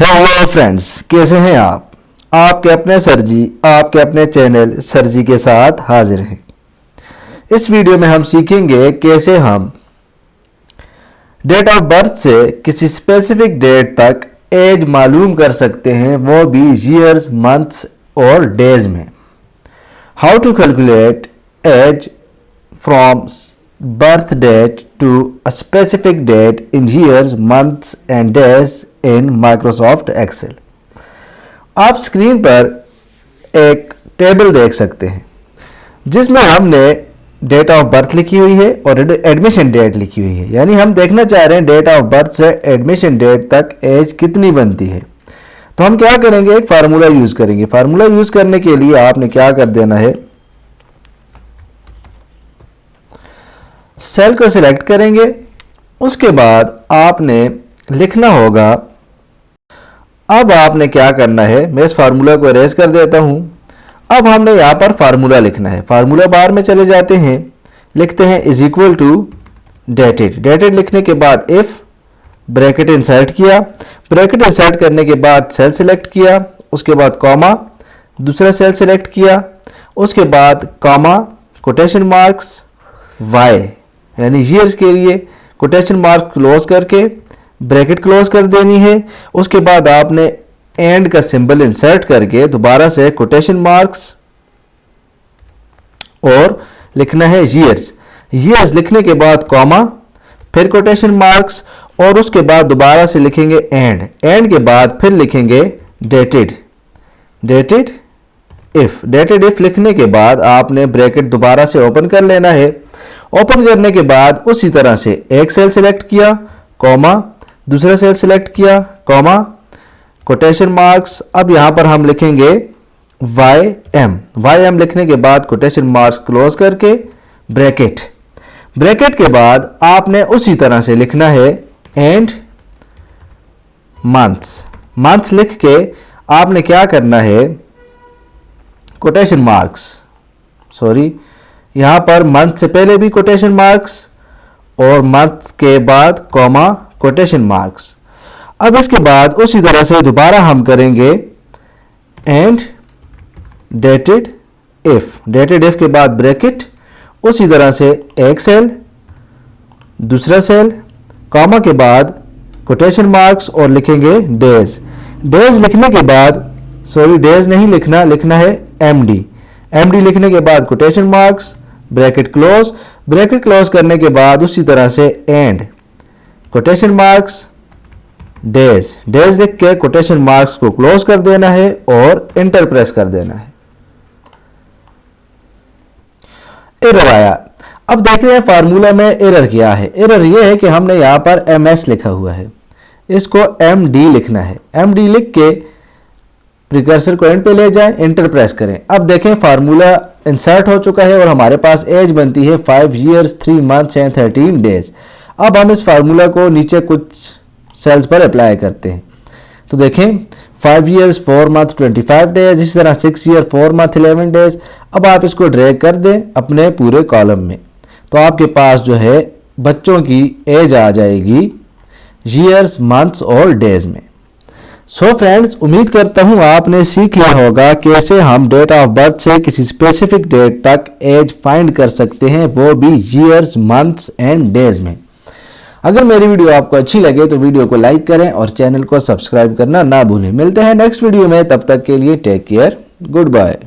Hello friends, कैसे हैं आप? आपके अपने सर जी आपके अपने चैनल सर जी के साथ हाजिर हैं। इस वीडियो में हम सीखेंगे कैसे हम डेट ऑफ बर्थ से किसी स्पेसिफिक डेट तक एज मालूम कर सकते हैं, वो भी ईयर्स, मंथ्स और डेज में। How to calculate age from birth date to a specific date in years, months and days in Microsoft Excel। आप स्क्रीन पर एक टेबल देख सकते हैं जिसमें हमने डेट ऑफ बर्थ लिखी हुई है और एडमिशन डेट लिखी हुई है। यानी हम देखना चाह रहे हैं डेट ऑफ बर्थ से एडमिशन डेट तक एज कितनी बनती है। तो हम क्या करेंगे, एक फार्मूला यूज करेंगे। फार्मूला यूज करने के लिए आपने क्या कर देना है, सेल को सिलेक्ट करेंगे। उसके बाद आपने लिखना होगा, अब आपने क्या करना है, मैं इस फार्मूला को इरेज कर देता हूं। अब हमने यहां पर फार्मूला लिखना है। फार्मूला बार में चले जाते हैं, लिखते हैं is equal to dated. Dated लिखने के बाद इफ ब्रैकेट इंसर्ट किया, ब्रैकेट इंसर्ट करने के बाद सेल सिलेक्ट किया, उसके बाद कॉमा, दूसरा सेल सिलेक्ट किया, उसके बाद कॉमा, कोटेशन मार्क्स वाई यानी ईयर्स के लिए कोटेशन मार्क क्लोज करके ब्रैकेट क्लोज कर देनी है। उसके बाद आपने एंड का सिंबल इंसर्ट करके दोबारा से कोटेशन मार्क्स और लिखना है ईयर्स। ईयर्स लिखने के बाद कॉमा, फिर कोटेशन मार्क्स और उसके बाद दोबारा से लिखेंगे एंड। एंड के बाद फिर लिखेंगे dated. Dated if. Dated if लिखने के बाद आपने ब्रैकेट दोबारा से ओपन कर लेना है। ओपन करने के बाद उसी तरह से एक सेल सिलेक्ट किया, कॉमा, दूसरा सेल सिलेक्ट किया, कॉमा, कोटेशन मार्क्स। अब यहां पर हम लिखेंगे वाई एम। वाई एम लिखने के बाद कोटेशन मार्क्स क्लोज करके ब्रैकेट। ब्रैकेट के बाद आपने उसी तरह से लिखना है एंड मंथ्स। मंथ्स लिख के आपने क्या करना है, कोटेशन मार्क्स, सॉरी यहां पर मंथ से पहले भी कोटेशन मार्क्स और मंथ के बाद कॉमा, कोटेशन मार्क्स। अब इसके बाद उसी तरह से दोबारा हम करेंगे and dated if. Dated if के बाद ब्रैकेट, उसी तरह से एक सेल, दूसरा सेल, कॉमा के बाद कोटेशन मार्क्स और लिखेंगे डेज। डेज लिखने के बाद, सॉरी डेज नहीं लिखना, लिखना है एमडी। एमडी लिखने के बाद quotation marks, bracket close. Bracket close करने के बाद उसी तरह से and quotation marks days. Days लिख के कोटेशन मार्क्स को क्लोज कर देना है और एंटर प्रेस कर देना है। एरर आया। अब देखते हैं फार्मूला में एरर क्या है। एरर यह है कि हमने यहां पर एमएस लिखा हुआ है, इसको एमडी लिखना है। एमडी लिख के प्रिकर्सर को एंड पे ले जाएं, एंटर प्रेस करें। अब देखें फार्मूला इंसर्ट हो चुका है और हमारे पास एज बनती है 5 ईयर्स 3 मंथ्स एंड 13 डेज। अब हम इस फार्मूला को नीचे कुछ सेल्स पर अप्लाई करते हैं। तो देखें 5 ईयर्स 4 मंथ 25 डेज, इसी तरह 6 ईयर 4 मंथ 11 डेज। अब आप इसको ड्रैग कर दें अपने पूरे कॉलम में, तो आपके पास जो है बच्चों की एज आ जाएगी ईयर्स, मंथ्स और डेज में। सो फ्रेंड्स, उम्मीद करता हूं आपने सीख लिया होगा कैसे हम डेट ऑफ बर्थ से किसी स्पेसिफिक डेट तक एज फाइंड कर सकते हैं, वो भी ईयर्स, मंथ्स एंड डेज में। अगर मेरी वीडियो आपको अच्छी लगे तो वीडियो को लाइक करें और चैनल को सब्सक्राइब करना ना भूलें। मिलते हैं नेक्स्ट वीडियो में, तब तक के लिए टेक केयर, गुड बाय।